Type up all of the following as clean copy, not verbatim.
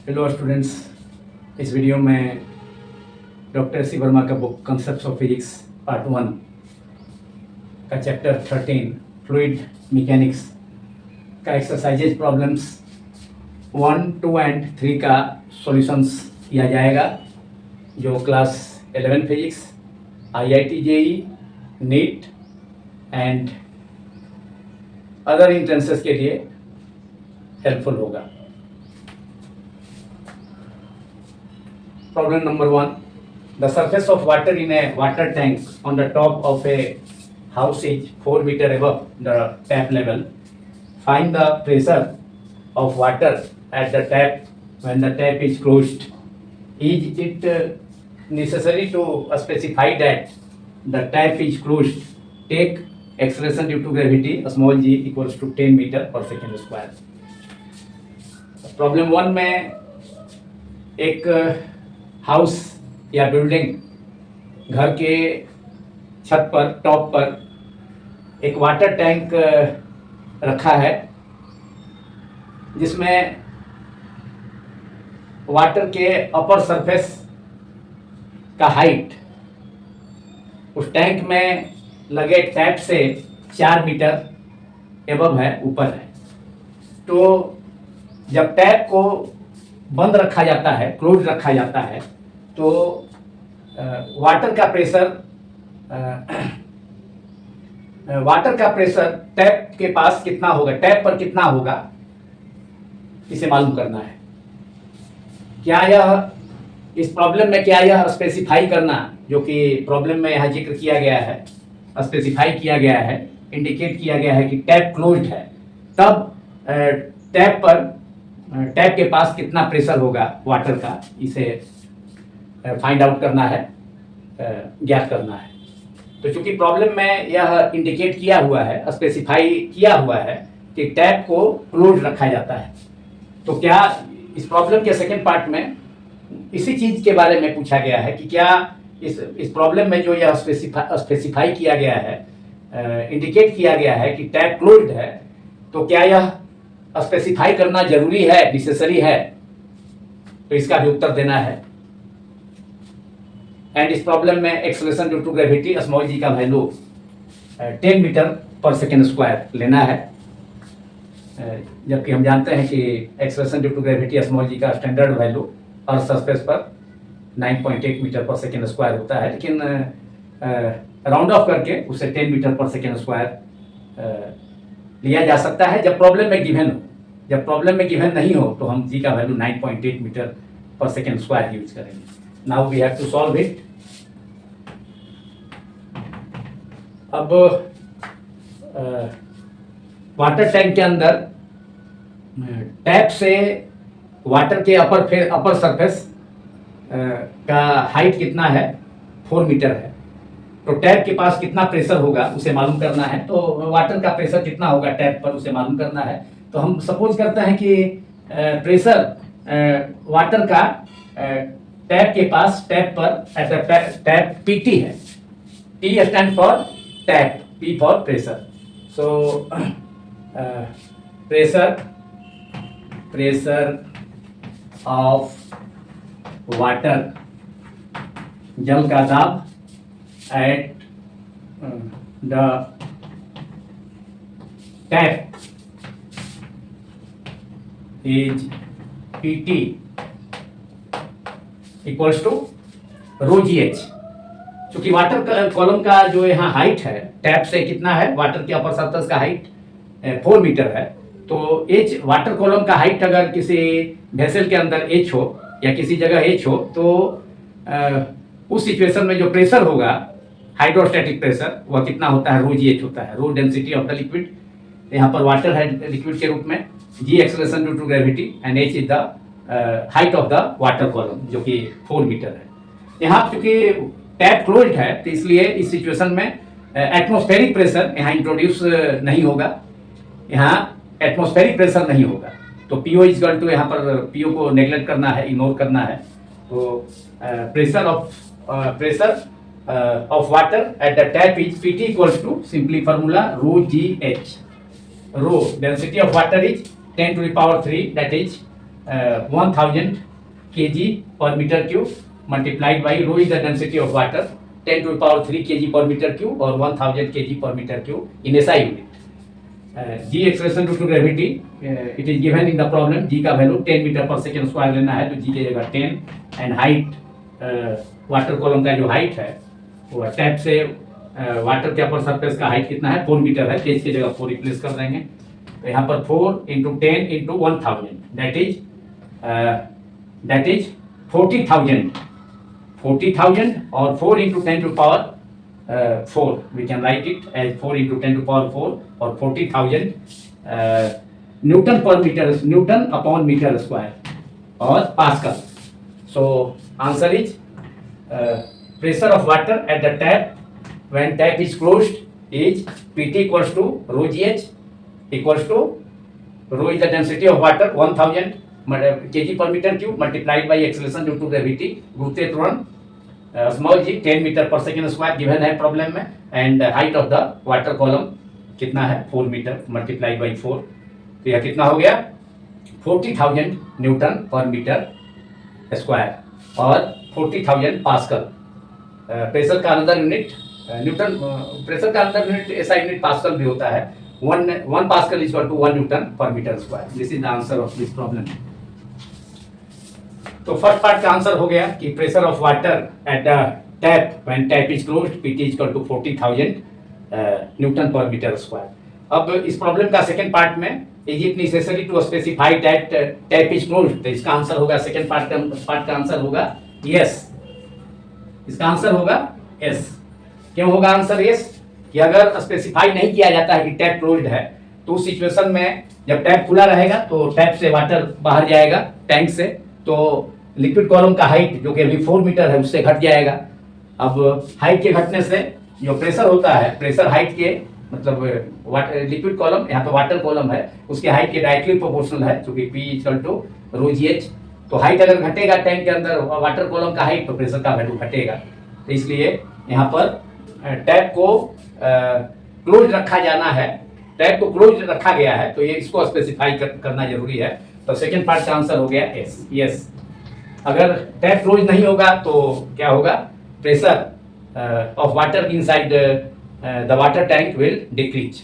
Hello students, इस video में doctor S C Verma का book concepts of physics part 1 का चैप्टर 13 फ्लूइड मैकेनिक्स का एक्सरसाइजेज प्रॉब्लम्स 1, 2 एंड 3 का सॉल्यूशंस किया जाएगा, जो class 11 physics, IIT JEE, NEET and other entrances के लिए हेल्पफुल होगा। Problem number 1. The surface of water in a water tank on the top of a house is 4 meter above the tap level. Find the pressure of water at the tap when the tap is closed. Is it necessary to specify that the tap is closed? Take acceleration due to gravity small g equals to 10 meter per second square. Problem 1 में एक house या building, घर के छत पर top पर एक water tank रखा है, जिसमें वाटर के अपर सरफेस का हाइट उस टैंक में लगे टैप से 4 मीटर एबव है, ऊपर है। तो जब टैप को बंद रखा जाता है, क्लोज रखा जाता है, तो वाटर का प्रेशर टैप के पास कितना होगा, टैप पर कितना होगा, इसे मालूम करना है। क्या यह इस प्रॉब्लम में क्या यह स्पेसिफाई करना, जो कि प्रॉब्लम में यहाँ जिक्र किया गया है, स्पेसिफाई किया गया है, इंडिकेट किया गया है कि टैप क्लोज्ड है, तब टैप के पास कितना प्रेशर होगा वाटर का, इसे फाइंड आउट करना है, ज्ञात करना है। तो चूंकि प्रॉब्लम में यह इंडिकेट किया हुआ है, स्पेसिफाई किया हुआ है कि टैप को क्लोज रखा जाता है, तो क्या इस प्रॉब्लम के सेकेंड पार्ट में इसी चीज के बारे में पूछा गया है कि क्या इस प्रॉब्लम में जो यह स्पेसिफाई किया गया है, इंडिकेट किया गया है कि टैप क्लोज्ड है, तो क्या यह स्पेसिफाई करना जरूरी है, नेसेसरी है? तो इसका भी उत्तर देना है। एंड इस प्रॉब्लम में acceleration due to gravity small g का वैल्यू 10 मीटर पर सेकेंड स्क्वायर लेना है, जबकि हम जानते हैं कि acceleration due to gravity small g का स्टैंडर्ड वैल्यू अर्थ सरफेस पर 9.8 मीटर पर सेकेंड स्क्वायर होता है, लेकिन राउंड ऑफ करके उसे 10 मीटर पर सेकेंड स्क्वायर लिया जा सकता है जब प्रॉब्लम में गिवन हो। जब प्रॉब्लम में गिवन नहीं हो तो हम जी का वैल्यू 9.8 मीटर पर सेकेंड स्क्वायर यूज करेंगे। Now we have to solve it. अब वाटर टैंक के अंदर टैप से वाटर के अपर सरफेस का हाइट कितना है, 4 मीटर है। तो टैप के पास कितना प्रेशर होगा उसे मालूम करना है, तो वाटर का प्रेशर कितना होगा टैप पर उसे मालूम करना है। तो हम सपोज करते हैं कि प्रेशर वाटर का टैप के पास, टैप पर टैप PT है। T stand for tap, P for pressure. So pressure of water, जल का दाब at the tap is PT equals to rho GH। चूंकि वाटर कॉलम का जो यहाँ हाइट है टैप से कितना है, वाटर के अपर सरफेस का हाइट 4 मीटर है, तो H वाटर कॉलम का हाइट अगर किसी वेसल के अंदर H हो या किसी जगह H हो, तो उस सिचुएशन में जो प्रेशर होगा, हाइड्रोस्टैटिक प्रेशर, वह कितना होता है, रो GH होता है, rho density of the liquid. यहाँ पर वाटर है लिक्विड के रूप में, G acceleration due to gravity and H is the height of the water column, जो कि 4 मीटर है। यहाँ चूंकि टैप क्लोज्ड है, तो इसलिए इस सिचुएशन में एटमॉस्फेरिक प्रेशर यहाँ इंट्रोड्यूस नहीं होगा, यहाँ एटमॉस्फेरिक प्रेशर नहीं होगा। तो PO इज इक्वल टू, यहाँ पर PO को नेग्लेक्ट करना है, इग्नोर करना है। तो pressure of water at the tap is PT equals to simply formula rho GH. Rho density of water is 10 to the power 3, that is 1000 kg per meter cube multiplied by rho is the density of water 10 to the power 3 kg per meter cube or 1000 kg per meter cube in SI unit. G expression due to gravity it is given in the problem. G का value 10 metre पर second square लेना है तो G की जगह 10 and height water column का जो height है वो टैप से वाटर के अपर सरफेस का हाइट कितना है 4 मीटर है, केज की जगह 4 रिप्लेस कर देंगे तो यहाँ पर 4 इंटू 10 इंटू 1000 दैट इज 40,000 और 4 into 10 to power 4 we can write it as 4 into 10 to power 4 or 40,000 Newton per meter, Newton upon meter square or Pascal. So answer is pressure of water at the tap when tap is closed is PT equals to rho GH equals to rho is the density of water 1000 kg per meter cube multiplied by acceleration due to gravity गुरुत्वीय त्वरण small जी 10 metre पर second square given है problem में and height of the water column कितना है 4 metre multiplied by 4 तो यह कितना हो गया 40,000 न्यूटन पर मीटर स्क्वायर और 40,000 पास्कल प्रेशर का अनदर यूनिट न्यूटन प्रेशर का अनदर यूनिट ऐसा यूनिट पास्कल भी होता है 1 pascal is equal to 1 newton पर metre square this is the answer of this problem तो फर्स्ट पार्ट का आंसर हो गया कि pressure of water at the tap when tap is closed PT is equal to 40,000 newton पर metre square. अब इस problem का सेकंड पार्ट में is it necessary to specify that tap is closed तो इसका आंसर होगा सेकंड पार्ट का answer होगा यस। इसका आंसर होगा यस। क्यों होगा आंसर यस कि अगर स्पेसिफाई नहीं किया जाता है कि टैप क्लोज्ड है तो उस सिचुएशन में जब टैप खुला रहेगा तो टैप से वाटर बाहर जाएगा टैंक से तो लिक्विड कॉलम का हाइट जो कि अभी 4 मीटर है उससे घट जाएगा। अब हाइट के घटने से जो प्रेशर होता है प्रेशर हाइट के मतलब लिक्विड कॉलम यहाँ पे वाटर कॉलम है उसके हाइट के डायरेक्टली प्रोपोर्शनल है क्योंकि P equal to rho GH तो हाइट अगर घटेगा टैंक के अंदर वाटर कॉलम का हाइट तो प्रेशर का वैल्यू घटेगा तो इसलिए यहाँ पर टैप को क्लोज रखा जाना है टैप को क्लोज रखा गया है तो ये इसको स्पेसिफाई करना जरूरी है तो सेकंड पार्ट का आंसर हो गया यस यस। अगर टैप क्लोज नहीं होगा तो क्या होगा pressure of water inside the water tank will decrease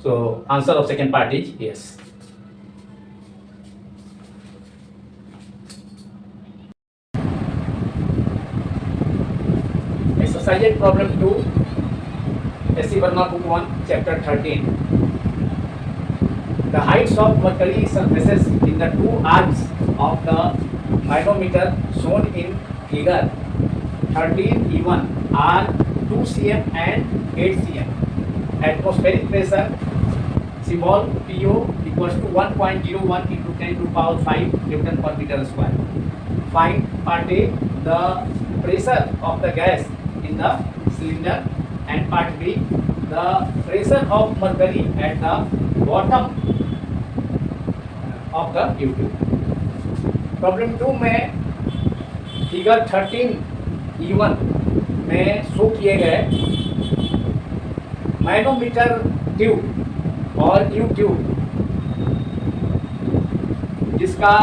so answer of second part is yes. Exercise problem 2 SC Verma book 1 chapter 13 The heights of mercury surfaces in the two arcs of the manometer shown in figure 13E1 are 2 cm and 8 cm. Atmospheric pressure symbol PO equals to 1.01 into 10 to the power 5 Newton per meter square. Find part A the pressure of the gas in the cylinder and part B the pressure of mercury at the bottom of the tube. Problem 2 में figure 13E1 में show किए गए manometer tube और tube जिसका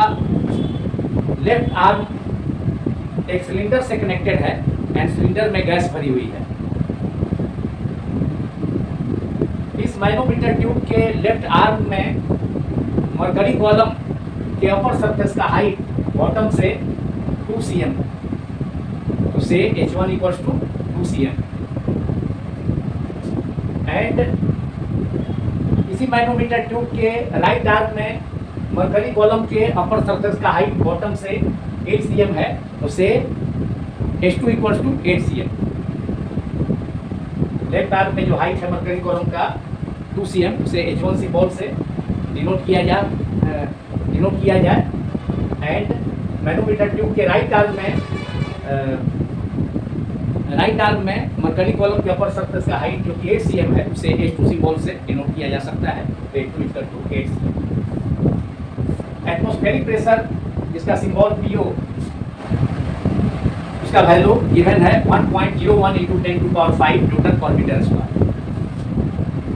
left arm एक cylinder से connected है and cylinder में गैस भरी हुई है। इस मैनोमीटर ट्यूब के लेफ्ट आर्म में मरकरी कॉलम के अपर सरफेस का हाइट बॉटम से 2 cm तो से H1 equals to 2 cm and इसी मैनोमीटर ट्यूब के राइट आर्म में मरकरी कॉलम के अपर सरफेस का हाइट बॉटम से 8 cm है तो से H2 equals to 8 cm। Left arm में जो हाइट है मरकरी कॉलम का 2 cm उसे H1 सिंबल से डिनोट किया जाए एंड मैनोमीटर ट्यूब के राइट आर्म में मरकरी कॉलम के अपर सरफेस का हाइट जो कि 8 cm है उसे H2 सिंबल से डिनोट किया जा सकता है तो H2 equal to 8 cm। Atmospheric pressure जिसका सिंबल PO उसका वैल्यू गिवन है 1.01 into 10 to the power 5 newton पर मीटर स्क्वायर।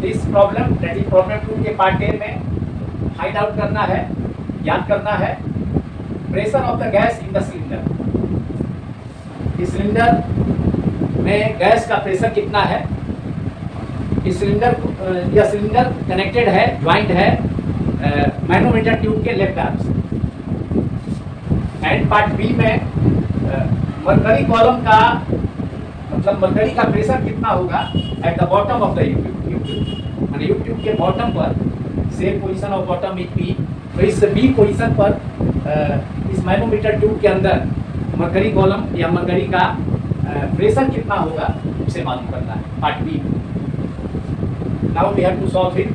इस प्रॉब्लम दैट इज प्रॉब्लम 2 के पार्ट ए में फाइंड आउट करना है याद करना है pressure of the gas in the cylinder. इस सिलेंडर में गैस का प्रेशर कितना है। इस सिलेंडर यह सिलेंडर कनेक्टेड है, ज्वाइंट है मैनोमीटर ट्यूब के लेफ्ट आर्म से। एंड पार्ट बी में मरकरी कॉलम का मतलब मरकरी का प्रेशर कितना होगा at the bottom of the U tube, माने यूट्यूब के बॉटम पर, same position of bottom is B, तो इस बी पोजीशन पर इस मैनोमीटर ट्यूब के अंदर मरकरी कॉलम या मरकरी का प्रेशर कितना होगा उसे मालूम करना है part B. Now we have to solve it.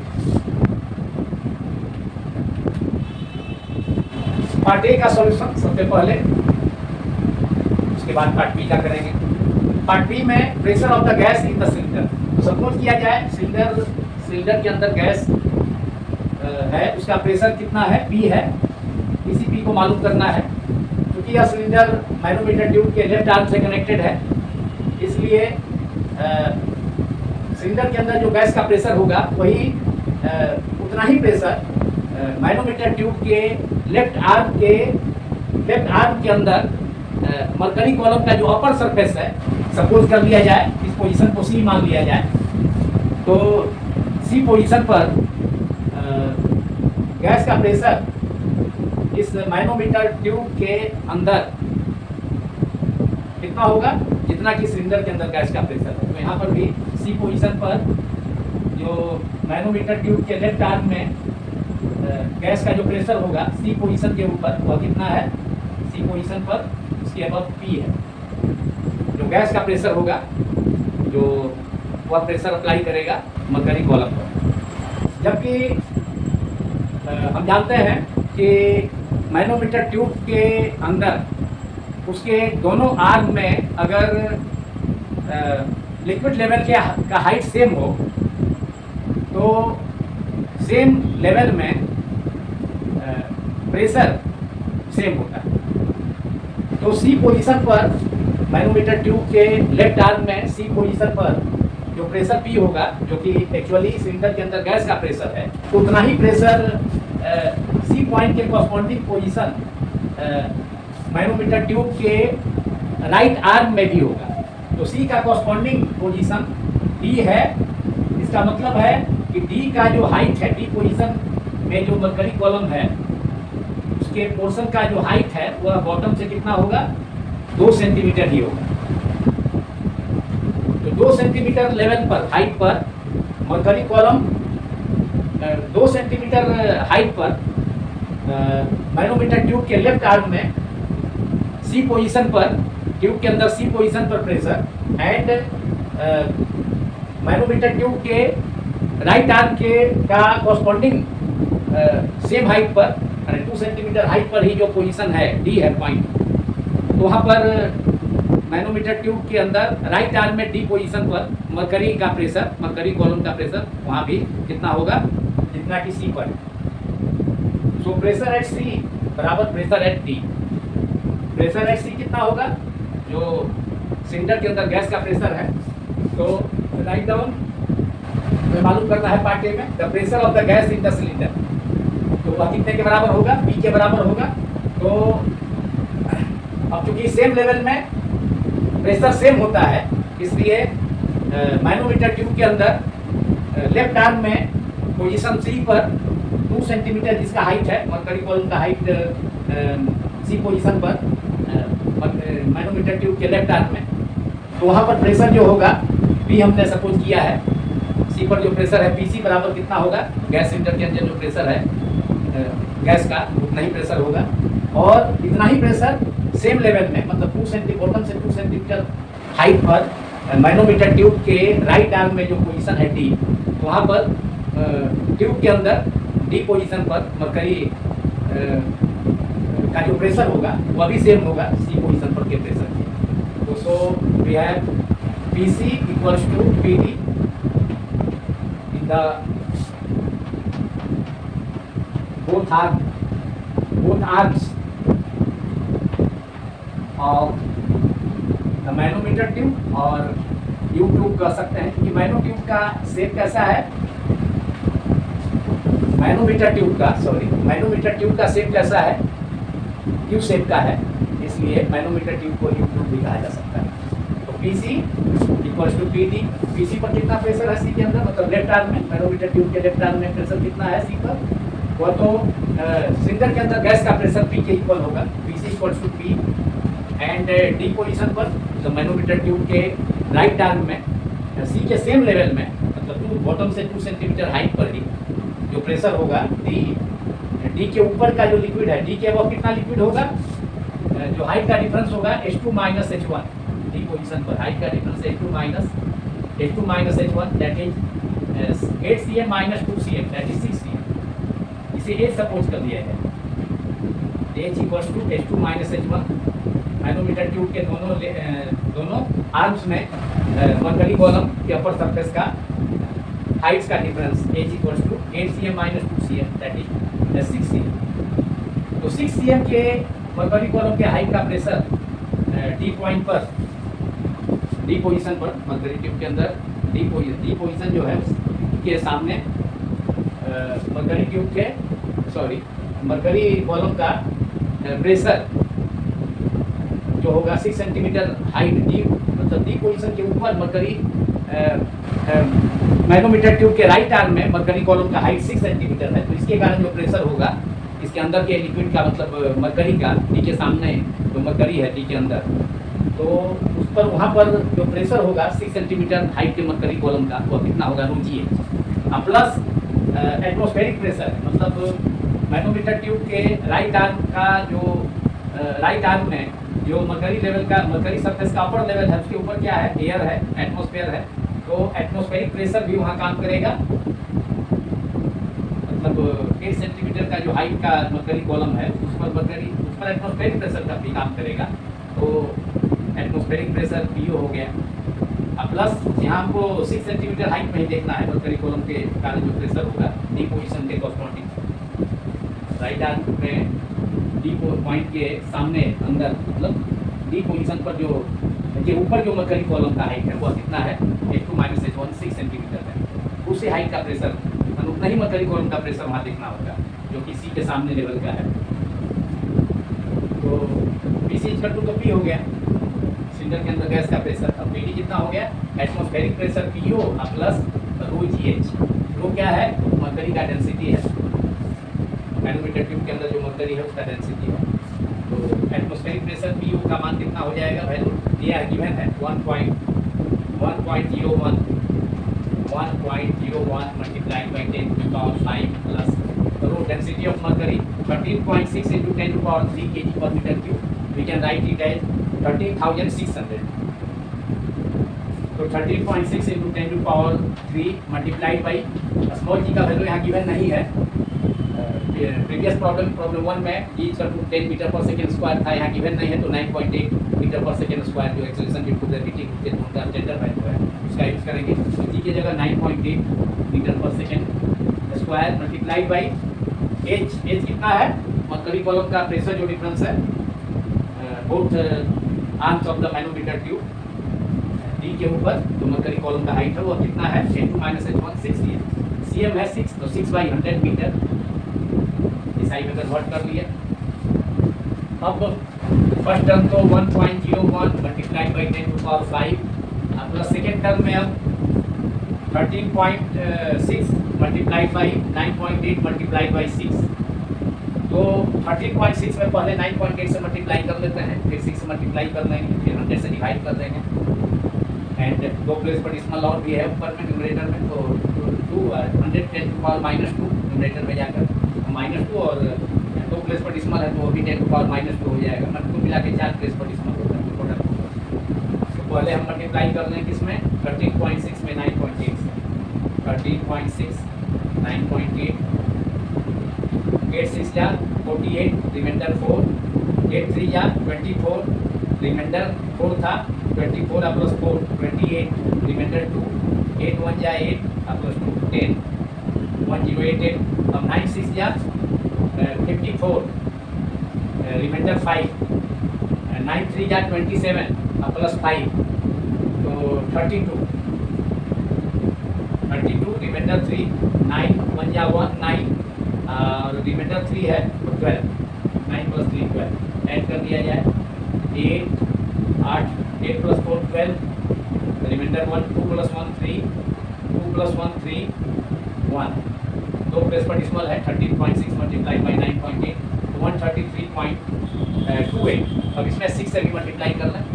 Part A का सॉल्यूशन सबसे पहले, उसके बाद पार्ट बी का करेंगे। पार्ट बी में pressure of the gas in the cylinder. Suppose किया जाए सिलेंडर के अंदर गैस है, उसका प्रेशर कितना है, पी है। इसी पी को मालूम करना है। क्योंकि यह सिलेंडर मैनोमीटर ट्यूब के लेफ्ट आर्म से कनेक्टेड है, इसलिए सिलेंडर के अंदर जो गैस का प्रेशर होगा वही उतना ही प्रेशर मैनोमीटर ट्यूब के लेफ्ट आर्म के अंदर मरकरी कॉलम का जो अपर सरफेस है, सपोज कर लिया जाए इस पोजीशन को सी मान लिया जाए, तो सी पोजीशन पर गैस का प्रेशर इस मैनोमीटर ट्यूब के अंदर कितना होगा जितना कि सिलेंडर के अंदर गैस का प्रेशर है। तो यहाँ पर भी सी पोजीशन पर जो मैनोमीटर ट्यूब के लेफ्ट आर्म में गैस का जो प्रेशर होगा सी पोजीशन के ऊपर वह कितना है, सी पोजीशन पर उसके अबव पी है। जो गैस का प्रेशर होगा जो वह प्रेशर अप्लाई करेगा मरकरी कॉलम पर। जबकि हम जानते हैं कि मैनोमीटर ट्यूब के अंदर उसके दोनों आर्म में अगर लिक्विड लेवल का हाइट सेम हो तो सेम लेवल में प्रेशर सेम होता है। तो सी पोजीशन पर मैनोमीटर ट्यूब के लेफ्ट आर्म में सी पोजीशन पर जो प्रेशर पी होगा, जो कि एक्चुअली सिलेंडर के अंदर गैस का प्रेशर है, तो उतना ही प्रेशर सी पॉइंट के कॉरस्पॉन्डिंग पोजीशन मैनोमीटर ट्यूब के राइट आर्म में भी होगा। तो सी का कॉरस्पॉन्डिंग पोजीशन डी है। इसका मतलब है कि डी का जो हाइट है, डी पोजीशन में जो मरकरी कॉलम है उसके पोर्शन का जो हाइट है वह बॉटम से कितना होगा, 2 सेंटीमीटर ही होगा। तो 2 सेंटीमीटर लेवल पर हाइट पर मरकरी कॉलम 2 सेंटीमीटर हाइट पर मैनोमीटर ट्यूब के लेफ्ट आर्म में सी पोजीशन पर, ट्यूब के अंदर सी पोजीशन पर प्रेशर एंड मैनोमीटर ट्यूब के राइट आर्म के का कॉरस्पॉन्डिंग सेम हाइट पर 2 सेंटीमीटर हाइट पर ही जो पोजीशन है डी है पॉइंट, तो वहाँ पर मैनोमीटर ट्यूब के अंदर राइट आर्म में डी पोजीशन पर मरकरी का प्रेशर, मरकरी कॉलम का प्रेशर वहाँ भी कितना होगा जितना कि सी पर। सो प्रेशर एट सी बराबर pressure at D. Pressure at C कितना होगा, जो सिलेंडर के अंदर गैस का प्रेशर है, तो राइट डाउन में मालूम करना है पार्ट ए में the pressure of the gas in the cylinder, तो वह कितने के बराबर होगा, पी के बराबर होगा। तो अब चूंकि सेम लेवल में प्रेशर सेम होता है, इसलिए मैनोमीटर ट्यूब के अंदर लेफ्ट आर्म में पोजीशन सी पर 2 सेंटीमीटर जिसका हाइट है, मरकरी कॉलम का हाइट सी पोजीशन पर मैनोमीटर ट्यूब के लेफ्ट आर्म में, तो वहाँ पर प्रेशर जो होगा पी हमने सपोज किया है, सी पर जो प्रेशर है पी सी बराबर कितना होगा, गैस सिलेंडर के अंदर जो प्रेशर है गैस का उतना ही प्रेशर होगा। और इतना ही प्रेशर सेम लेवल में मतलब 2 सेंटीमीटर बॉटम से 2 सेंटीमीटर हाइट पर मैनोमीटर ट्यूब के राइट आर्म में जो पोजीशन है डी, तो वहाँ पर ट्यूब के अंदर डी पोजीशन पर मरकरी का जो प्रेशर होगा वह भी सेम होगा सी पोजीशन पर के प्रेशर की। तो so we have P C equals to P D in the both arms of the manometer tube और यू ट्यूब कह सकते हैं, क्योंकि मैनो ट्यूब का शेप कैसा है, मैनोमीटर ट्यूब का शेप कैसा है, क्यू शेप का है, इसलिए मैनोमीटर ट्यूब को यू ट्यूब भी कहा जा सकता है। तो PC equals to PD, PC पर कितना प्रेशर है सी के अंदर, मतलब लेफ्ट आर्म में, मैनोमीटर ट्यूब के लेफ्ट आर्म में प्रेशर कितना है सी पर, वो तो सिलेंडर के अंदर गैस का प्रेशर पी के इक्वल होगा, PC equals to P and D position पर तो मैनोमीटर ट्यूब के राइट आर्म में सी के सेम लेवल में, मतलब बॉटम से 2 सेंटीमीटर हाइट पर ही जो प्रेशर होगा डी के ऊपर का जो लिक्विड है, डी के अब कितना लिक्विड होगा, जो हाइट का डिफरेंस होगा H2 minus H1, D position पर हाइट का difference H2 minus H1 that is 8 cm minus 2 cm that is 6 cm, इसे H सपोज कर दिया है, H equals to H2 minus H1। Manometer tube के दोनों आर्म्स में मरकरी कॉलम के अपर सरफेस का हाइट्स का difference H equals to 8 cm minus 2 cm that is 6 cm। तो 6 cm के मरकरी कॉलम के हाइट का प्रेशर डी पॉइंट पर, डी पोजीशन पर, मरकरी ट्यूब के अंदर डी पोजीशन जो है के सामने मरकरी ट्यूब के मरकरी कॉलम का प्रेशर जो होगा 6 सेंटीमीटर हाइट डी, मतलब डी पोजीशन के ऊपर मरकरी मैनोमीटर ट्यूब के राइट आर्म में मरकरी कॉलम का हाइट 6 सेंटीमीटर है, तो इसके कारण जो प्रेशर होगा इसके अंदर के लिक्विड का, मतलब मरकरी का, डी के सामने जो मरकरी है डी के अंदर, तो उस पर वहाँ पर जो प्रेशर होगा 6 सेंटीमीटर हाइट के मरकरी कॉलम का, वो कितना होगा रोजी है प्लस एटमॉस्फेरिक प्रेशर, मतलब मैनोमीटर ट्यूब के राइट आर्म का जो राइट आर्म में जो मरकरी लेवल का, मरकरी सरफेस का अपर लेवल है, उसके ऊपर क्या है, एयर है, एटमॉस्फेयर है, तो एटमॉस्फेरिक प्रेशर भी वहाँ काम करेगा, मतलब 8 सेंटीमीटर का जो हाइट का मरकरी कॉलम है उस पर एटमॉस्फेरिक प्रेशर का भी काम करेगा, तो एटमॉस्फेरिक प्रेशर पीओ हो गया प्लस यहाँ हमको 6 सेंटीमीटर हाइट में ही देखना है मरकरी कॉलम के कारण जो प्रेशर होगा डी पोजीशन के कॉरस्पॉन्डिंग राइट आर्म में डी पॉइंट के सामने अंदर, मतलब डी पोजीशन पर जो के ऊपर जो मरकरी कॉलम का हाइट है वो कितना है, H2 माइनस H1 6 सेंटीमीटर है, उसी हाइट का प्रेशर, उतना ही मरकरी कॉलम का प्रेशर वहाँ देखना होगा जो कि सी के सामने लेवल का है। तो पीसी इक्वल टू तो पी हो गया सिलेंडर के अंदर गैस का प्रेशर, अब पीडी कितना हो गया, atmospheric pressure PO plus rho gh, rho क्या है, मरकरी का डेंसिटी है, मैनोमीटर ट्यूब के अंदर जो मरकरी है उसका डेंसिटी है, तो एटमॉस्फेरिक प्रेशर पीओ का मान कितना हो जाएगा, वैल्यू दिया है, गिवन है 1.01 multiplied by 10 to power 5 plus rho density of mercury 13.6 into 10 to power 3 kg per meter cube, we can write it as 13,600, तो 13.6 into 10 to power 3 multiplied by small g का वैल्यू यहाँ given नहीं है, previous problem 1 में जी equal to 10 metre पर second square था, यहाँ given नहीं है, तो 9.8 मीटर पर सेकेंड स्क्वायर जो एक्सेलरेशन ड्यू टू ग्रेविटी के उनका स्टैंडर्ड वैल्यू है उसका यूज करेंगे, तो जी की जगह 9.8 मीटर पर second square multiplied by H कितना है, मरकरी कॉलम का प्रेशर जो डिफरेंस है both arms of the manometer tube D के ऊपर जो मरकरी कॉलम का हाइट है वो कितना है, H2 माइनस H1 6 cm है 6, तो 6/100 मीटर इस हाइट में कन्वर्ट कर लिया। अब फर्स्ट टर्म तो 1.01 multiplied by 10 to power 5 plus second term में अब 13.6 मल्टीप्लाइड बाई 9.8 मल्टीप्लाइड बाई 6, तो 13.6 में पहले 9.8 से मल्टीप्लाई कर लेते हैं, फिर 6 से मल्टीप्लाई कर लेंगे, फिर 100 से डिवाइड कर देंगे, एंड दो प्लेस पर डिसिमल और भी है ऊपर में न्यूमरेटर में, तो 110 टू पावर -2 न्यूमरेटर में जाकर -2 और दो प्लेस पर डिसिमल है तो वो भी 10 टू पावर -2 हो जाएगा, मतलब मिला के 4 प्लेस पर डिसिमल होता है टोटल। तो पहले हम मल्टीप्लाई कर लें किसमें, 13.6 में 9.8 से, 13.6 9.8 8 6 जा 48 रिमाइंडर 4, 8 3 जा 24 रिमाइंडर 4 था 24 प्लस 4 28 रिमाइंडर 2, 8 1 जा 8 प्लस 2 10 1088, अब 9 6 जा 54 रिमाइंडर 5, 9 3 जा 27 प्लस 5 तो 32 रिमाइंडर 3, 9 1 जा 1 9 रिमाइंडर 3 है तो 12, 9 + 3 12 ऐड कर दिया जाए 8 8 8 + 4 12, रिमाइंडर 1 2 + 1 3 2 + 1 3 1, 2 प्लेस पर डिसिमल है 13.6 मल्टीप्लाई बाई 9.8 तो 133.28। अब इसमें 6 से भी मल्टीप्लाई करना है,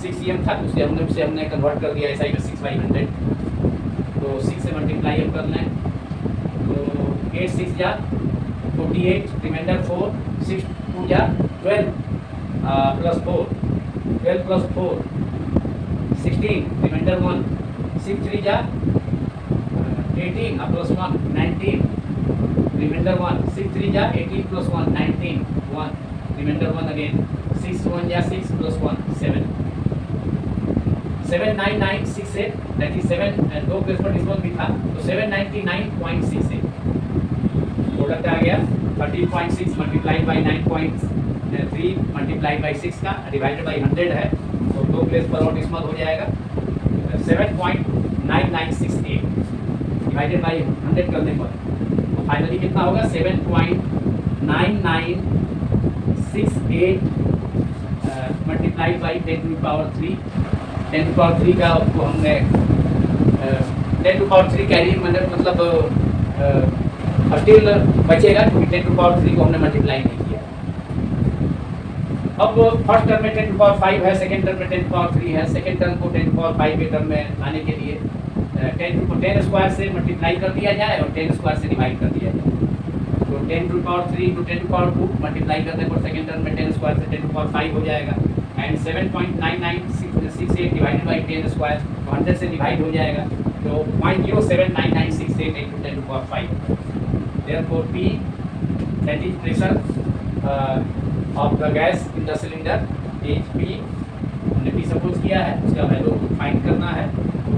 6 EM था उससे हमने कन्वर्ट कर दिया SI में 6/100, तो 6 से मल्टीप्लाई अब करना है तो 8 6 जा 48, रिमाइंडर 4 6 2 जा 12 + 4 12 + 4 16, रिमाइंडर 1 6 3 जा 18 + 1 19, रिमाइंडर 1 6 3 जा 18 + 1 19 1, रिमाइंडर 1 अगेन 6 1 जा 6 + 1 7 79968, दैट इज 7 2 प्लेस पर डिसिमल भी था तो 799.68 प्रोडक्ट आ गया 13.6 मल्टीप्लाई बाई 9.3 मल्टीप्लाई बाई 6 का डिवाइडेड बाई 100 है तो 2 प्लेस पर और डिसिमल हो जाएगा 7.9968 डिवाइडेड बाई 100 करने पर तो फाइनली कितना होगा 7.9968 मल्टीप्लाई बाई 10⁻³ 10⁻³ का आपको हमने 10⁻³ कैरी मतलब स्टिल बचेगा क्योंकि 10⁻³ को हमने मल्टीप्लाई नहीं किया। अब फर्स्ट टर्म में 10⁻5 है, सेकेंड टर्म में 10⁻³ है, सेकेंड टर्म को 10⁻5 के टर्म में लाने के लिए 10 से मल्टीप्लाई कर दिया जाए और 10² से डिवाइड कर दिया जाए तो 10⁻³ × 10⁻2 मल्टीप्लाई करने पर सेकेंड टर्म में 10² से 10⁻5 हो जाएगा एंड 7.9968 डिवाइडेड बाई 10² तो 100 से डिवाइड हो जाएगा तो 0.079968 × 10⁻5। Therefore P, that is pressure of the gas in the cylinder, HP हमने P सपोज किया है, उसका वैल्यू फाइंड करना है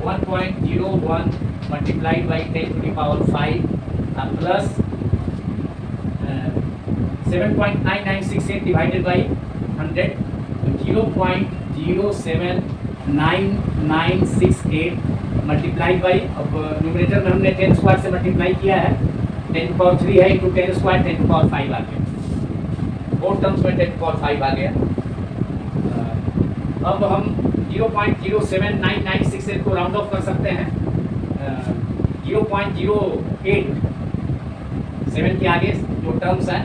1.01 multiplied by 10⁵ plus 7.9968 divided by 100 0.07998 multiply by, अब न्यूमरेटर में हमने 10² से मल्टीप्लाई किया है 10⁻³ है इंटू 10² 10⁻5 आ गया, 4 टर्म्स में 10⁻5 आ गया। अब हम 0.07996 को राउंड ऑफ कर सकते हैं 0.08, 7 के आगे जो टर्म्स हैं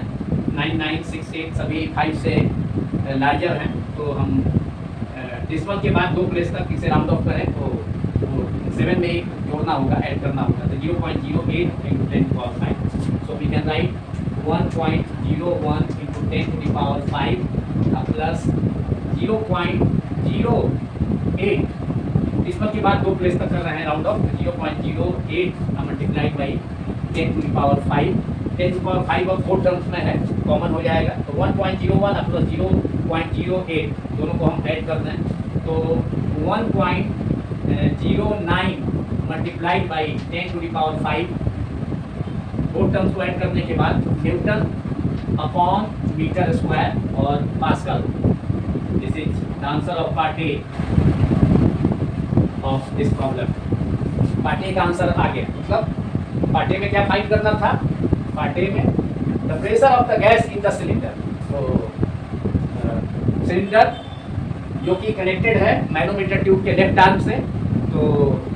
9968 सभी 5 से लार्जर हैं तो हम डिसिमल के बाद 2 प्लेस तक इसे राउंड ऑफ करें तो 7 में एक जोड़ना होगा, ऐड करना होगा तो 0.08 × 10⁻5 so we can write 1.01 × 10⁵ plus 0.08 decimal के बाद 2 प्लेस तक कर रहे हैं राउंड ऑफ 0.08 मल्टीप्लाइड बाई 10⁵ 10⁵ और 4 टर्म्स में है कॉमन हो जाएगा तो 1.01 प्लस 0.08 दोनों को हम ऐड कर दें तो 1.09 मल्टीप्लाइड बाई 10⁵ 4 टर्म्स को ऐड करने के बाद न्यूटन अपॉन मीटर स्क्वायर और pascal. This is the answer of part A of this problem. Part A का आंसर आ गया, मतलब पार्ट ए में क्या फाइंड करना था, पार्ट ए में the pressure of the gas in the cylinder. तो सिलेंडर जो कि कनेक्टेड है मैनोमीटर ट्यूब के लेफ्ट आर्म से, तो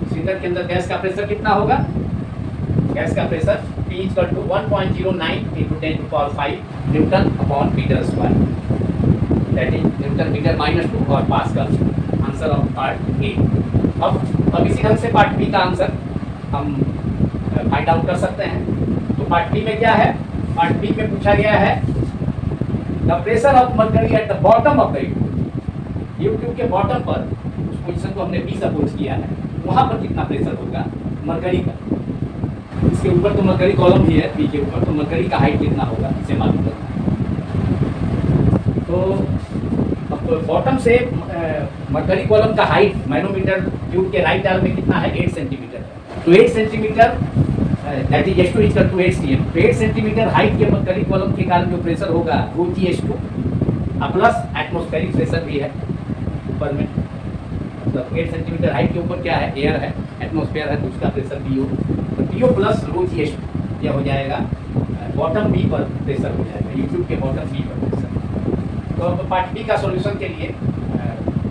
सिलेंडर के अंदर गैस का प्रेशर कितना होगा, गैस का pressure P = 1.09 × 10⁵ newton upon metre square, that is newton metre -2 और pascal. Answer of part A. अब इसी ढंग से पार्ट बी का आंसर हम फाइंड आउट कर सकते हैं। तो पार्ट बी में क्या है, पार्ट बी में पूछा गया है the pressure of mercury at the bottom of the tube के बॉटम पर, उस पोजीशन को हमने बी सपोज किया है, वहां पर कितना प्रेशर होगा मर्करी का। इसके ऊपर तो मर्करी कॉलम ही है, बी के ऊपर, तो मर्करी का हाइट कितना होगा इसे मालूम करना है। तो अब बॉटम से मर्करी कॉलम का हाइट मैनोमीटर ट्यूब के राइट आर्म में कितना है, 8 सेंटीमीटर। तो 8 centimetre that is H2 = 8 cm। तो 8 सेंटीमीटर हाइट के मर्करी कॉलम के कारण जो प्रेशर होगा ρgH2 प्लस एटमॉस्फेरिक प्रेशर भी है ऊपर में, मतलब 8 सेंटीमीटर हाइट के ऊपर क्या है, एयर है, एटमॉस्फेयर है, तो उसका प्रेशर PO, तो PO प्लस ρgH2 यह हो जाएगा बॉटम बी पर प्रेशर हो जाएगा, यूट्यूब के बॉटम बी पर प्रेशर। तो अब पार्ट बी का सॉल्यूशन के लिए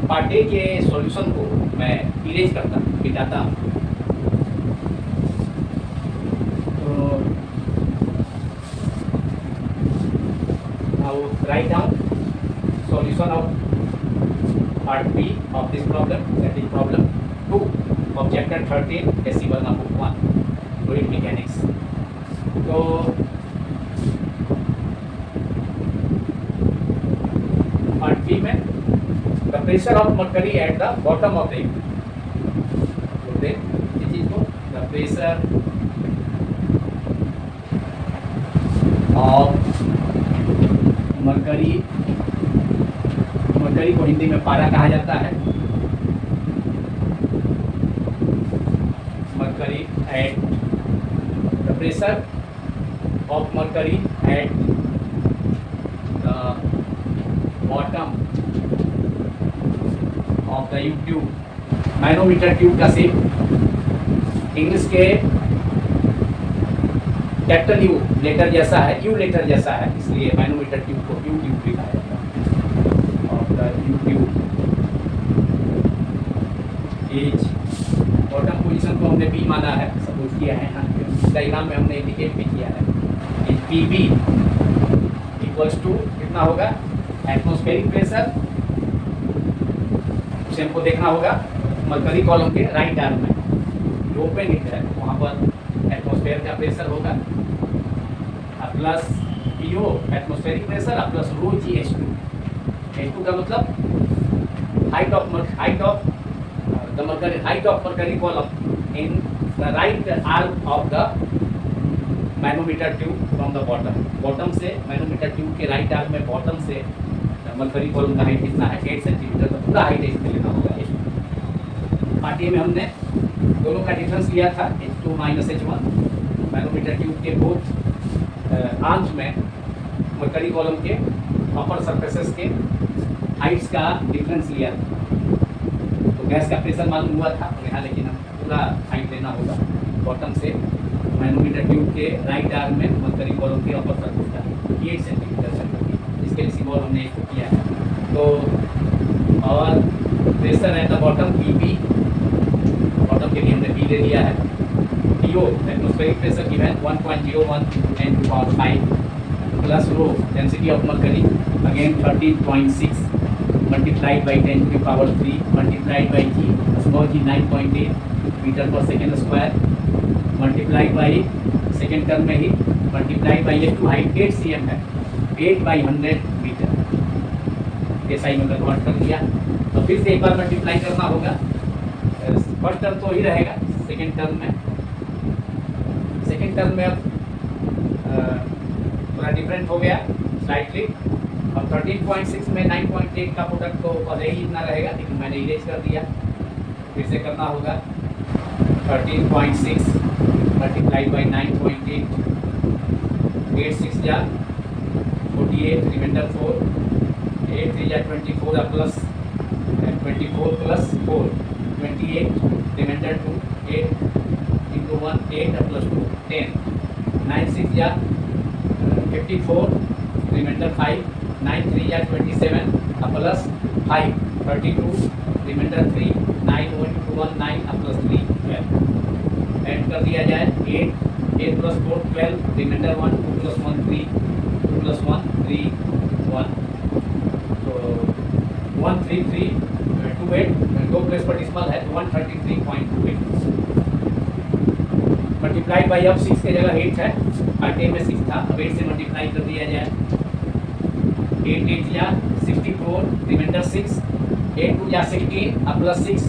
पार्ट ए के सॉल्यूशन को मैं इरेज करता हूँ, मिटाता हूँ। तो now write down solution of part B of this problem, that is problem 2 of chapter 13 SC1 of book 1 fluid mechanics। तो पार्ट बी में the pressure of mercury at the bottom of the चीज को the pressure of mercury, mercury को हिंदी में पारा कहा जाता है। Mercury at the pressure of mercury at the bottom of the tube. Manometer tube का शेप इंग्लिश के कैपिटल यू लेटर जैसा है, यू लेटर जैसा है, इसलिए मैनोमीटर ट्यूब को यू ट्यूब भी कहा जाता है। Of the tube as bottom position को हमने बी माना है, सपोज किया है, डायग्राम में हमने इंडिकेट भी किया है। पी बी इक्वल्स टू कितना होगा, एटमॉस्फेरिक प्रेशर, उसे हमको देखना होगा मरकरी कॉलम के राइट आर्म में जो ओपन हिट है वहाँ पर एटमॉस्फेयर का प्रेशर होगा, plus PO atmospheric pressure plus rho g H2 का मतलब height of the mercury, height of mercury column in the right arm of the manometer tube from the bottom. Bottom से manometer tube के right arm में bottom से mercury column का height कितना है, 8 centimetre, तो पूरा हाइट इसमें लेना होगा। पार्ट ए में हमने दोनों का डिफरेंस लिया था, H2 minus H1, manometer tube के बोथ आर्म्स में मरकरी कॉलम के अपर सरफेसेस के हाइट्स का डिफरेंस लिया था। तो गैस का प्रेशर मालूम हुआ था तो यहाँ, लेकिन हम पूरा हाइट लेना होगा बॉटम से मैनोमीटर ट्यूब के राइट आर्म में मरकरी कॉलम के अपर सरफेस का 8 सेंटीमीटर से, इसके लिए सिंबल हमने इसको किया है। तो और pressure at the bottom P B, bottom के लिए हमने बी ले लिया है। PO atmospheric pressure given 1.01 × 10⁵ plus rho density of mercury again 13.6 multiplied by 10⁵ multiplied by g, small g 9.8 metre पर second square, multiplied by second term में ही multiplied by H2 height 8 cm है, 8/100 मीटर ऐसा ही मतलब convert कर दिया। तो फिर से एक बार मल्टीप्लाई करना होगा, फर्स्ट टर्म तो ही रहेगा, सेकेंड टर्म में अब थोड़ा डिफरेंट हो गया स्लाइटली। अब 13.6 में 9.8 का प्रोडक्ट तो पहले ही इतना रहेगा, लेकिन मैंने इरेज कर दिया, फिर से करना होगा। 13.6 मल्टीप्लाइड बाई 9.8, 8 6 जा 48, रिमाइंडर 4, 8 3 जा 24 plus 24 plus 4 28, remainder 2, 8 into 1 8 plus 2 10, 9 6 जा 54, रिमाइंडर 5, 9 3 जा 27 plus 5 32, remainder 3, 9 1 into 1 9 plus 3 12, add कर दिया जाए 8 प्लस 4 12, रिमाइंडर 1 2 प्लस 1 3, 2 प्लस 1 3 1, तो 133 28, 2 प्लेस पर डिस्मल है तो 133.28 मल्टीप्लाइड बाई, अब 6 के जगह 8 है, पार्ट ए में 6 था, अब 8 से मल्टीप्लाई कर दिया जाए, 8 8 या 64, रिमाइंडर 6, 8 2 या 16 प्लस 6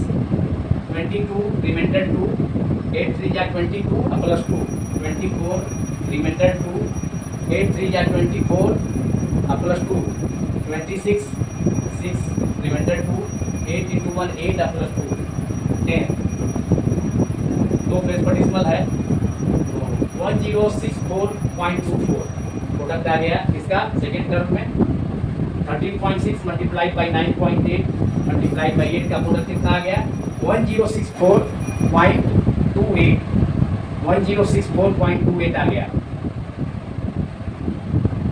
22, रिमाइंडर 2, 8 3 या 22 प्लस 2 24, रिमाइंडर 2, 8 3 या 24 plus 2 26 6, remainder 2, 8 into 1 8 plus 2 10, 2 place पर डिस्मल है तो 1064.24 प्रोडक्ट आ गया इसका सेकेंड टर्म में। 13.6 मल्टीप्लाइड बाई 9.8 मल्टीप्लाइड बाई 8 का प्रोडक्ट कितना आ गया 1064.28 1064.28 आ गया,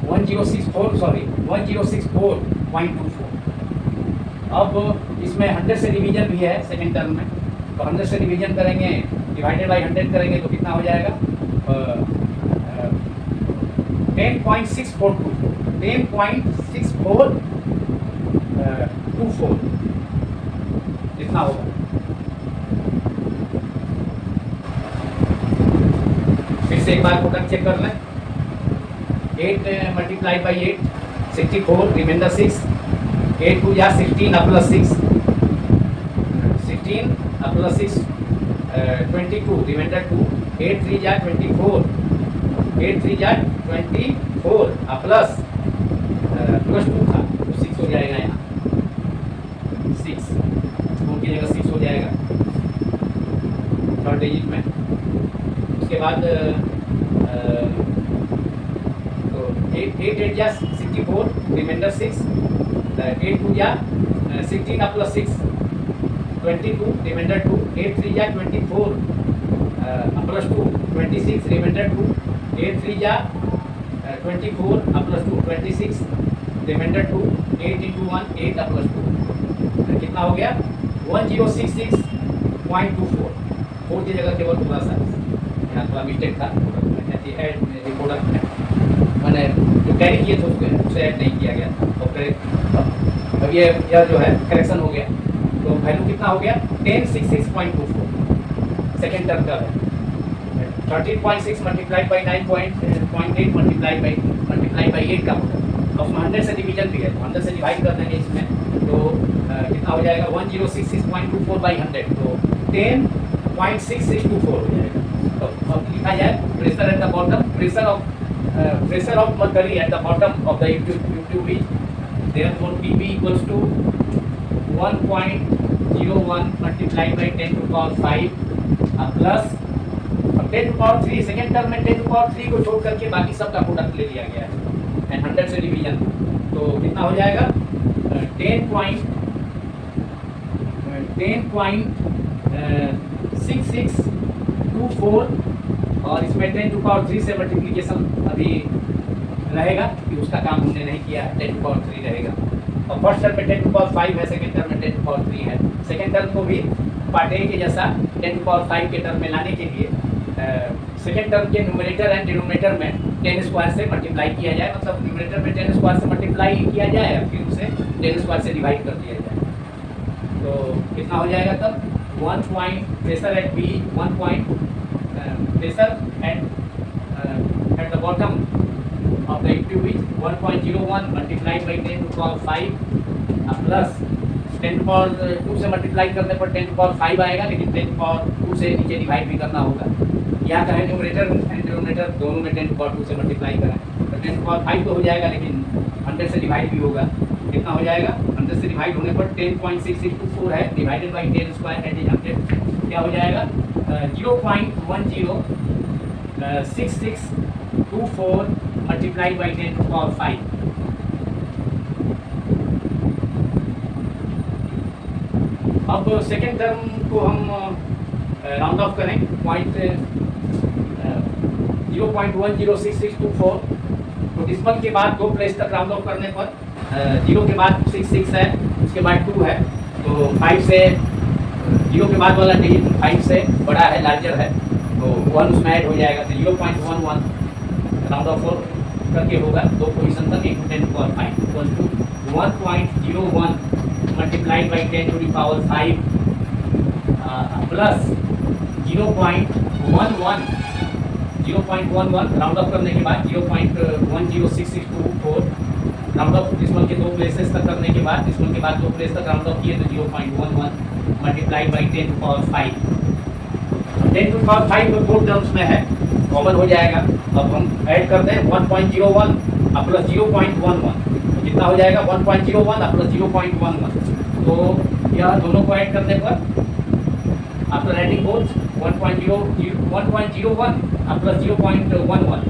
1064.24। अब इसमें 100 से डिवीजन भी है सेकेंड टर्म में, तो 100 से डिवीजन करेंगे, डिवाइडेड बाई 100 करेंगे तो कितना हो जाएगा 10.6424 इतना होगा। फिर से एक बार प्रोडक्ट चेक कर लें, 8 मल्टीप्लाइड बाई 8 64, रिमाइंडर 6, 8 2 जा 16 प्लस 6, 16 प्लस 6 22, रिमाइंडर 2, 8 3 जा 24, 8 3 जा 24 प्लस 2 था तो 6 हो जाएगा, यहाँ 6 की जगह 6 हो जाएगा थर्ड डिजिट में। उसके बाद तो 8 8 जा 64, रिमाइंडर 6, 8 2 जा 16 प्लस 6 22, रिमाइंडर 2, 8 3 जा 24 प्लस 2 26, रिमाइंडर 2, 8 3 जा 24 प्लस 2 26, रिमाइंडर 2, 8 into 1 8 प्लस 2 कितना हो गया 1066.24। 4 की जगह केवल थोड़ा सा यहाँ थोड़ा मिस्टेक था, प्रोडक्ट में मैंने जो कैरी किए थे उसे ऐड नहीं किया गया, और फिर अब ये जो है करेक्शन हो गया, तो वैल्यू कितना हो गया 1066.24 सेकेंड टर्म का है। 13.6 मल्टीप्लाइड बाई 9.8 मल्टीप्लाइड बाई 8 का होगा, और उसमें 100 से डिवीजन भी है, तो 100 से डिवाइड कर देंगे इसमें, तो कितना हो जाएगा 1066.24 बाई 100, तो 10.6624 हो जाएगा। तो अब लिखा जाए pressure at the bottom, pressure of mercury at the bottom of the tube is therefore Pb equals to 1.01 multiplied by 10 to power 5 plus 10 to power 3, second term में 10 टू पावर 3 को छोड़ करके बाकी सब का प्रोडक्ट ले लिया गया है एंड 100 से डिवीजन, तो कितना हो जाएगा 10.6624, और इसमें 10 टू पावर 3 से मल्टीप्लिकेशन अभी रहेगा कि उसका काम हमने नहीं किया है, 10 टू पावर 3 रहेगा। और फर्स्ट टर्म में 10 टू पावर 5 है, सेकेंड टर्म में 10 टू पावर 3 है। सेकेंड टर्म को भी पार्ट ए के जैसा 10 टू पावर 5 के टर्म में लाने के लिए सेकेंड टर्म के न्यूमरेटर एंड डिनोमिनेटर में 10 स्क्वायर से मल्टीप्लाई किया जाए, मतलब न्यूमरेटर में 10 स्क्वायर से मल्टीप्लाई किया जाए, फिर उसे 10 स्क्वायर से डिवाइड कर दिया जाए, तो कितना हो जाएगा तब 1 point pressure at B 1 point pressure at the bottom of the tube is 1.01 multiplied by 10 to power 5 plus 10 to power 2 से मल्टीप्लाई करने पर 10 टू पावर 5 आएगा, लेकिन 10 टू पावर 2 से नीचे डिवाइड भी करना होगा, या चाहे न्यूमरेटर एंड डिनोमिनेटर दोनों में 10 टू पावर 2 से मल्टीप्लाई करें तो 10 टू पावर 5 तो हो जाएगा, लेकिन 100 से डिवाइड भी होगा, कितना हो जाएगा 100 से डिवाइड होने पर 10.6624 है, डिवाइडेड बाई 10 स्क्वायर एंड 100 क्या हो जाएगा 0.106624 मल्टीप्लाइड बाई 10 टू पावर 5। अब सेकेंड टर्म को हम राउंड ऑफ करें 0.106624, तो डिस्मल के बाद 2 प्लेस तक राउंड ऑफ करने पर 0 के बाद 66 है, उसके बाद 2 है, तो 5 से 0 के बाद वाला डिजिट 5 से बड़ा है, लार्जर है, तो 1 उसमें ऐड हो जाएगा, तो 0.11 राउंड ऑफ करके होगा 2 पोजिशन तक into 10 to power 5 equal to 1.01 multiplied by 10 to the power 5 plus 0.11 round off करने के बाद 0.106624 राउंड ऑफ डिस्मल के 2 प्लेसेस तक करने के बाद, डिस्मल के बाद 2 प्लेस तक राउंड ऑफ किए तो 0.11 multiplied by 10 to power 5। 10 to power 5 तो 4 टर्म्स में है, कॉमन हो जाएगा। अब हम ऐड करते हैं 1.01 प्लस 0.11, तो कितना हो जाएगा 1.01 प्लस 0.11, तो यह दोनों को ऐड करने पर after adding both 1.01 plus 0.11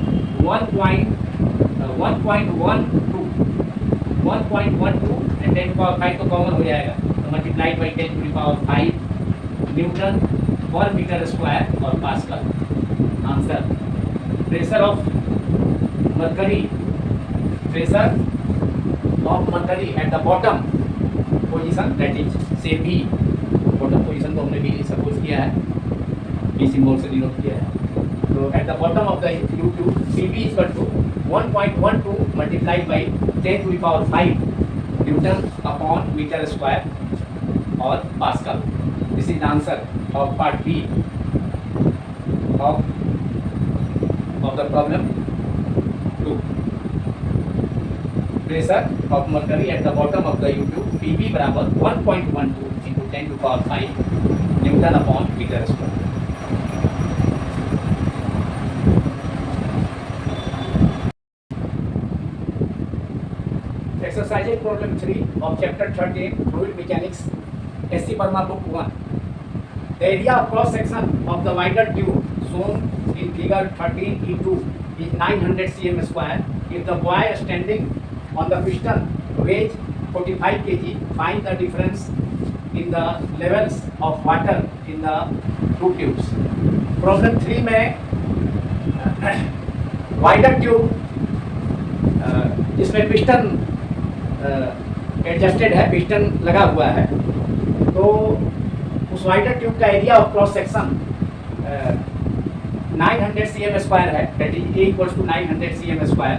1.12 and 10 power 5 तो कॉमन हो जाएगा, तो multiplied by 10 to the power 5 newton पर मीटर स्क्वायर और pascal. Answer pressure of mercury at the bottom position, that is से बी, बॉटम पोजीशन को हमने बी सपोज किया है, बी सिंबल से डिनोट किया है। तो at the bottom of the U tube P B equal to 1.12 multiplied by 10 to the power 5 newton upon metre square और pascal. This is answer of part B of the problem 2. Pressure of mercury at the bottom of the U-tube PB बराबर 1.12 into 10 to power 5 newton upon metre square. Exercise problem 3 of chapter 13 fluid mechanics, SC Burma book 1. The area of cross section of the wider tube shown in figure 13E2 is 900 cm square. If the buoy standing on the piston weighs 45 kg, find the difference in the levels of water in the two tubes. Problem 3 में wider tube जिसमें piston adjusted है, piston लगा हुआ है, तो उस wider tube का area of cross section 900 cm square है, that is A equals to 900 cm square.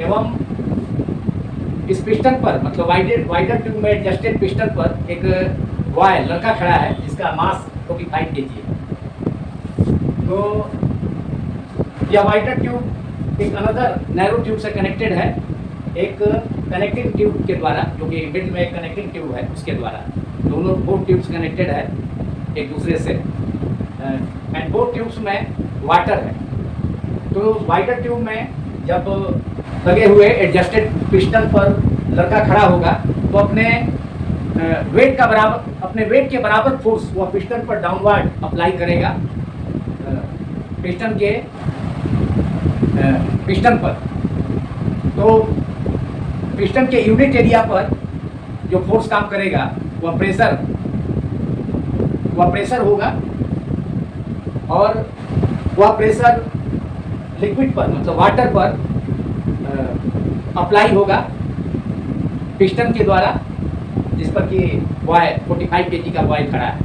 एवं इस पिस्टन पर मतलब वाइडर ट्यूब में एडजस्टेड पिस्टन पर एक बॉय लड़का खड़ा है जिसका मास 45 kg है। तो यह वाइडर ट्यूब एक अनदर नैरो ट्यूब से कनेक्टेड है, एक कनेक्टिंग ट्यूब के द्वारा, जो कि मिड में एक कनेक्टिंग ट्यूब है उसके द्वारा। दोनों बोथ ट्यूब्स कनेक्टेड है एक दूसरे से, एंड बोथ ट्यूब्स में वाटर है। तो वाइडर ट्यूब में जब लगे हुए एडजस्टेड पिस्टन पर लड़का खड़ा होगा तो अपने वेट के बराबर फोर्स वह पिस्टन पर डाउनवर्ड अप्लाई करेगा, पिस्टन पर। तो पिस्टन के यूनिट एरिया पर जो फोर्स काम करेगा वह प्रेशर होगा, और वह प्रेशर लिक्विड पर मतलब वाटर पर अप्लाई होगा पिस्टन के द्वारा, जिस पर कि बॉय 45 kg का बॉय खड़ा है।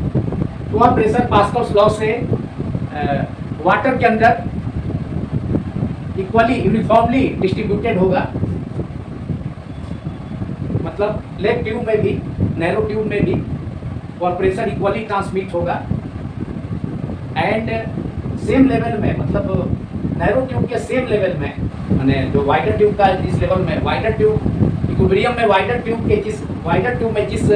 तो वह प्रेशर पास्कल्स लॉ से वाटर के अंदर इक्वली यूनिफॉर्मली डिस्ट्रीब्यूटेड होगा, मतलब लेफ्ट ट्यूब में भी नैरो ट्यूब में भी और प्रेशर इक्वली ट्रांसमिट होगा, एंड सेम लेवल में मतलब नैरो ट्यूब के सेम लेवल में, माने जो वाइडर ट्यूब का जिस लेवल में वाइडर ट्यूब इक्विलिब्रियम में वाइडर ट्यूब में जिस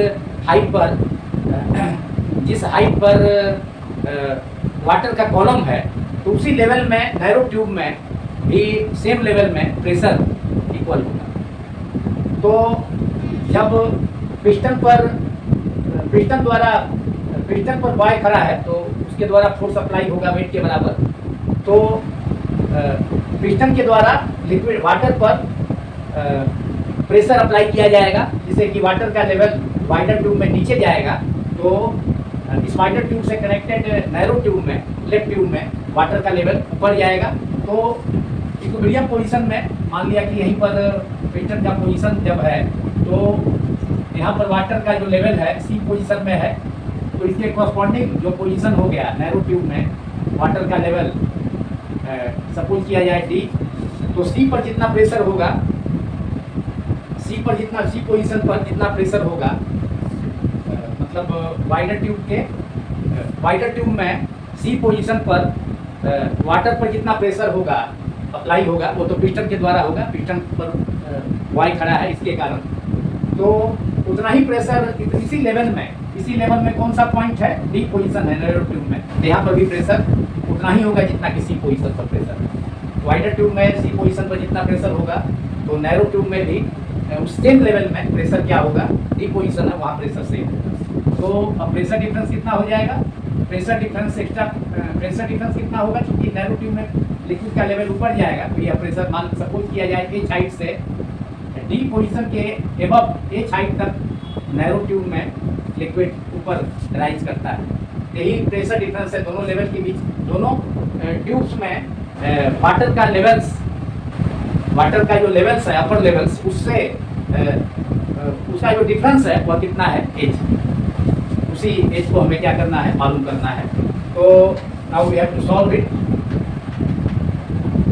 हाइट पर वाटर का कॉलम है, तो उसी लेवल में नैरो ट्यूब में भी सेम लेवल में प्रेशर इक्वल होगा। तो जब पिस्टन पर बॉय खड़ा है तो उसके द्वारा फोर्स अप्लाई होगा वेट के बराबर। तो पिस्टन के द्वारा लिक्विड वाटर पर प्रेशर अप्लाई किया जाएगा, जिससे कि वाटर का लेवल वाइडर ट्यूब में नीचे जाएगा। तो इस वाइडर ट्यूब से कनेक्टेड नैरो ट्यूब में लेफ्ट ट्यूब में वाटर का लेवल ऊपर जाएगा। तो इक्विलिब्रियम पोजीशन में मान लिया कि यहीं पर पिस्टन का पोजीशन जब है, तो यहाँ पर वाटर का जो लेवल है सी पोजीशन में है, तो इसके कॉरस्पॉन्डिंग जो पोजीशन हो गया नैरो ट्यूब में वाटर का लेवल सपोज किया जाए डी, तो सी पर जितना प्रेशर होगा, सी पोजीशन पर जितना प्रेशर होगा, मतलब वाइडर ट्यूब में सी पोजीशन पर वाटर पर जितना प्रेशर होगा अप्लाई होगा, वो तो पिस्टन के द्वारा होगा, पिस्टन पर बॉय खड़ा है इसके कारण। तो उतना ही प्रेशर इसी लेवल में कौन सा पॉइंट है, डी पोजीशन है नैरो ट्यूब में, तो यहाँ पर भी प्रेशर उतना ही होगा जितना कि सी पोजीशन पर प्रेशर। वाइडर ट्यूब में सी पोजीशन पर जितना प्रेशर होगा, तो नैरो ट्यूब में भी उस सेम लेवल में प्रेशर क्या होगा, डी पोजीशन है वहाँ प्रेशर सेम होगा। तो अब प्रेशर डिफरेंस कितना हो जाएगा, प्रेशर डिफरेंस कितना होगा, क्योंकि नैरो ट्यूब में लिक्विड का लेवल ऊपर जाएगा, तो यह प्रेशर मान सपोज किया जाए एच हाइट से डी पोजीशन के एबव एच हाइट तक नैरो ट्यूब में लिक्विड ऊपर राइज करता है। यही प्रेशर डिफरेंस है दोनों लेवल के बीच। दोनों ट्यूब्स में वाटर का लेवल्स, वाटर का जो लेवल्स है अपर लेवल्स, उससे उसका जो डिफरेंस है वह कितना है, एच। उसी एच को हमें क्या करना है, मालूम करना है। तो now we have to solve it.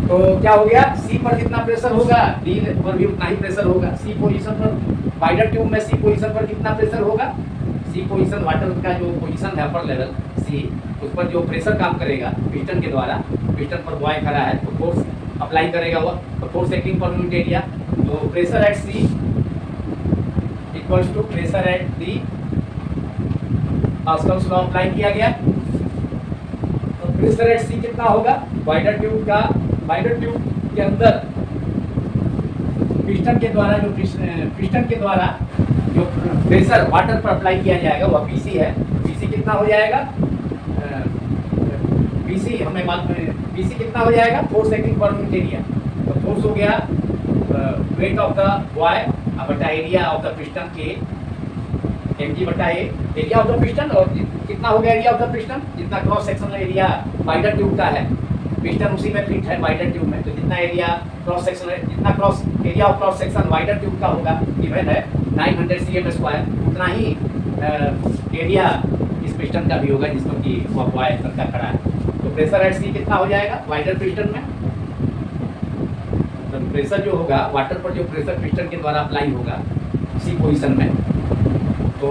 तो क्या हो गया, सी पर कितना प्रेशर होगा, डी पर भी उतना ही प्रेशर होगा। सी पोजीशन पर वाइडर ट्यूब में सी पोजीशन पर कितना प्रेशर होगा, सी पोजीशन वाटर का जो पोजीशन है अपर लेवल सी, उस पर जो प्रेशर काम करेगा पिस्टन के द्वारा, पिस्टन पर बॉय खड़ा है तो फोर्स अप्लाई करेगा वह, तो force acting per unit area. तो pressure at C equals to pressure at D, Pascal's law apply किया गया। तो प्रेशर एट सी कितना होगा, वाइडर ट्यूब का, वाइडर ट्यूब के अंदर पिस्टन के द्वारा जो पिस्टन के द्वारा जो प्रेशर वाटर पर अप्लाई किया जाएगा वह पीसी है। पीसी कितना हो जाएगा, पीसी हमें मालूम है, पीसी कितना हो जाएगा, force acting per unit area. तो फोर्स हो गया वेट ऑफ द बॉय बटा एरिया ऑफ द पिस्टन के, mg बटा ए, एरिया ऑफ द पिस्टन, और कितना हो गया एरिया ऑफ द पिस्टन, जितना cross sectional area wider tube का है, पिस्टन उसी में फिट है वाइडर ट्यूब में, तो जितना एरिया क्रॉस सेक्शन, जितना cross area of cross section wider tube का होगा गिवन है 900 cm स्क्वायर, उतना ही एरिया इस पिस्टन का भी होगा जिसको कि वह बॉय का खड़ा है। तो प्रेशर एट सी कितना हो जाएगा वाइडर पिस्टन में, तो प्रेशर जो होगा वाटर पर जो प्रेशर पिस्टन के द्वारा अप्लाई होगा सी पोजीशन में, तो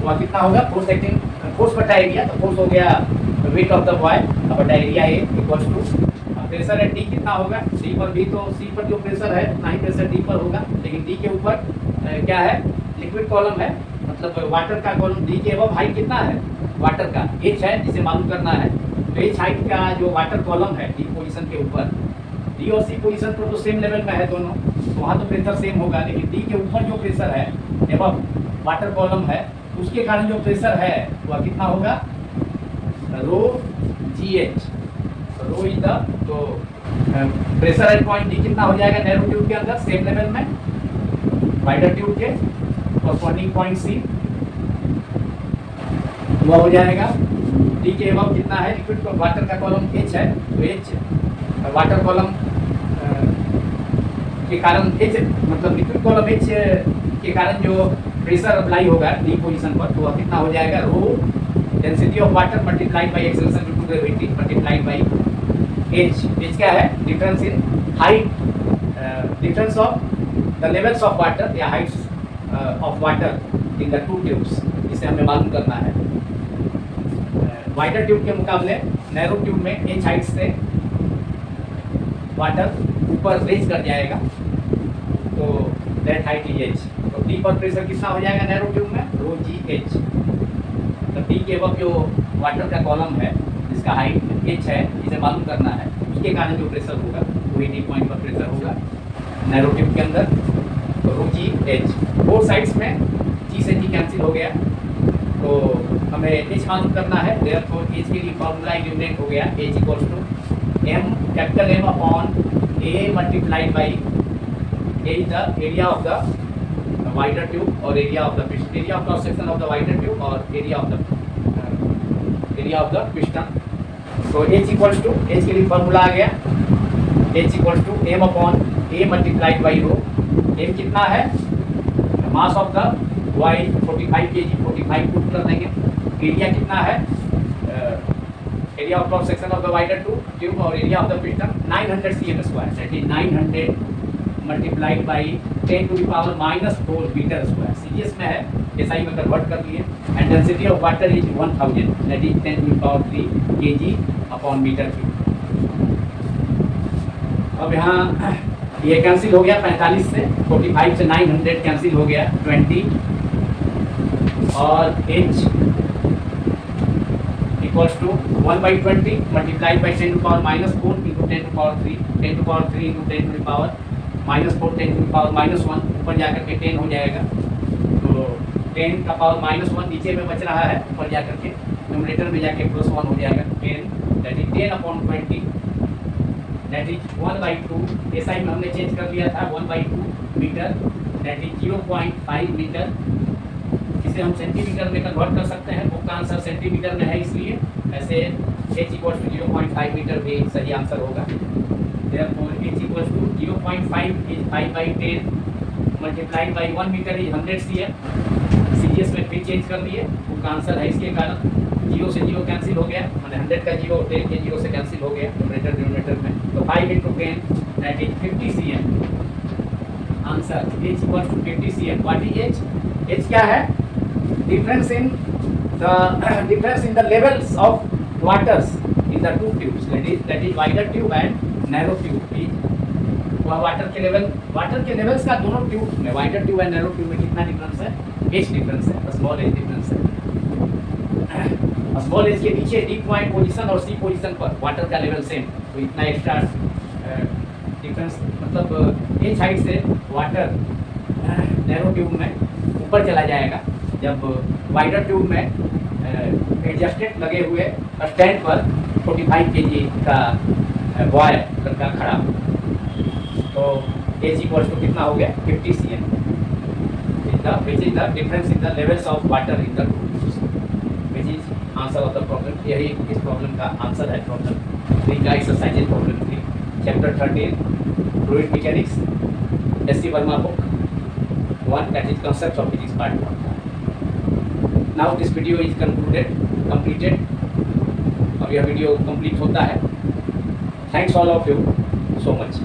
वह कितना होगा, फोर्स एक्टिंग, फोर्स बटा एरिया, तो फोर्स हो गया वेट ऑफ द बॉय बटा area A equals to pressure है डी कितना होगा, डी पर भी, तो सी पर जो प्रेशर है उतना ही प्रेशर डी पर होगा, लेकिन डी के ऊपर क्या है, लिक्विड कॉलम है, मतलब वाटर का कॉलम, डी के अब हाइट कितना है वाटर का, एच है जिसे मालूम करना है। तो एच हाइट का जो वाटर कॉलम है डी पोजीशन के ऊपर, डी और सी पोजीशन पर तो सेम लेवल में है दोनों, तो वहाँ तो प्रेशर सेम होगा, लेकिन डी के ऊपर जो प्रेशर है एवं वाटर कॉलम है उसके कारण जो प्रेशर है वह कितना होगा, rho g h, rho is the, तो प्रेशर एट पॉइंट डी कितना हो जाएगा नैरो ट्यूब के अंदर सेम लेवल में वाइडर ट्यूब के, कॉरस्पॉन्डिंग पॉइंट सी वह हो जाएगा। डी के एवं कितना है, लिक्विड वाटर का कॉलम एच है, तो एच वाटर कॉलम के कारण एच, मतलब लिक्विड कॉलम एच के कारण जो प्रेशर अप्लाई होगा डी पोजीशन पर, तो वह कितना हो जाएगा, rho density of water multiplied by acceleration due to gravity multiplied by H. H क्या है, difference in height, difference of the levels of water या heights of water in the two tubes, जिसे हमें मालूम करना है। वाइडर ट्यूब के मुकाबले नैरो ट्यूब में एच हाइट से वाटर ऊपर रेज कर जाएगा, तो दैट हाइट इज एच। तो डी पर प्रेशर कितना हो जाएगा नैरो ट्यूब में, रो जी एच। तो डी के वक्त जो वाटर का कॉलम है जिसका हाइट एच है, इसे मालूम करना है, उसके कारण जो प्रेशर होगा वही डी पॉइंट पर प्रेशर होगा नैरो ट्यूब के अंदर, तो रो जी एच। फोर साइड्स में जी से जी कैंसिल हो गया, तो हमें एच मालूम करना है, देयरफॉर एच के लिए फॉर्मूला इल्यूमिनेट हो गया, H equals to M, capital M upon A multiplied by A is the area of the wider tube और area of the piston, area of cross section of the wider tube और area of the piston. तो H equals to, H के लिए formula आ गया, H equals to M upon A multiplied by rho. M कितना है, mass of the Y 45 kg, 45 put कर देंगे। एरिया कितना है, area of cross section of the wider tube और area of the piston 900 cm square, that is 900 multiplied by 10 to the power -4 metre square. सीरियस में है, एसआई में convert कर लिए। And density of water is 1000, that is 10 to the power 3 kg upon metre cube. अब यहाँ ये cancel हो गया 45 से, 45 से 900 कैंसिल हो गया 20, और h equals to 1/20 multiplied by 10 to power -4 into 10 to power 3, 10 to power 3 into 10 to power -4, 10 to power -1, ऊपर जाकर के 10 हो जाएगा, तो 10 का पावर -1 नीचे में बच रहा है, ऊपर जाकर के न्यूमरेटर में जाके +1 हो जाएगा, 10, that is 10 upon 20, that is 1/2। SI में हमने चेंज कर लिया था 1/2 मीटर, दैट इज 0.5 मीटर। इसे हम सेंटीमीटर में कन्वर्ट कर सकते हैं। बुक का आंसर सेंटीमीटर में है, इसलिए ऐसे h इक्वल टू 0.5 मीटर भी सही आंसर होगा। therefore h equal to 0.5 is 5/10 multiplied by 1 metre is 100 cm। सीरियस में फिर चेंज कर लिए, बुक का आंसर है, इसके कारण 0 से 0 कैंसिल हो गया, मैंने 100 का 0 10 के 0 से कैंसिल हो गया न्यूमरेटर डिनोमिनेटर में। तो 5 × 10 that is 50 cm। Answer h equal to 50 cm। What is h? h क्या है? difference in the levels of waters in the two tubes, that is wider tube and narrow tube। वह water के levels का दोनों tube में, wider tube and narrow tube में कितना difference है? एच डिफरेंस है, स्मॉल एच डिफरेंस है। स्मॉल एच के नीचे डी पॉइंट पोजीशन और सी पोजीशन पर वाटर का लेवल सेम, तो इतना एक्स्ट्रा डिफरेंस, मतलब एच हाइट से वाटर नैरो ट्यूब में ऊपर चला जाएगा, जब वाइडर ट्यूब में एडजस्टेड लगे हुए स्टैंड पर 45 kg का बॉय लड़का खड़ा, तो एच इक्वल टू कितना हो गया? 50 cm। Which is the difference in the levels of water in the tubes, which is answer of the problem. यही इस प्रॉब्लम का आंसर है। प्रॉब्लम 3 का exercise is problem 3, chapter 13 fluid mechanics, SC. Verma book 1, that is concepts of physics part 1। Now this video is completed। अब यह video complete होता है। Thanks all of you so much।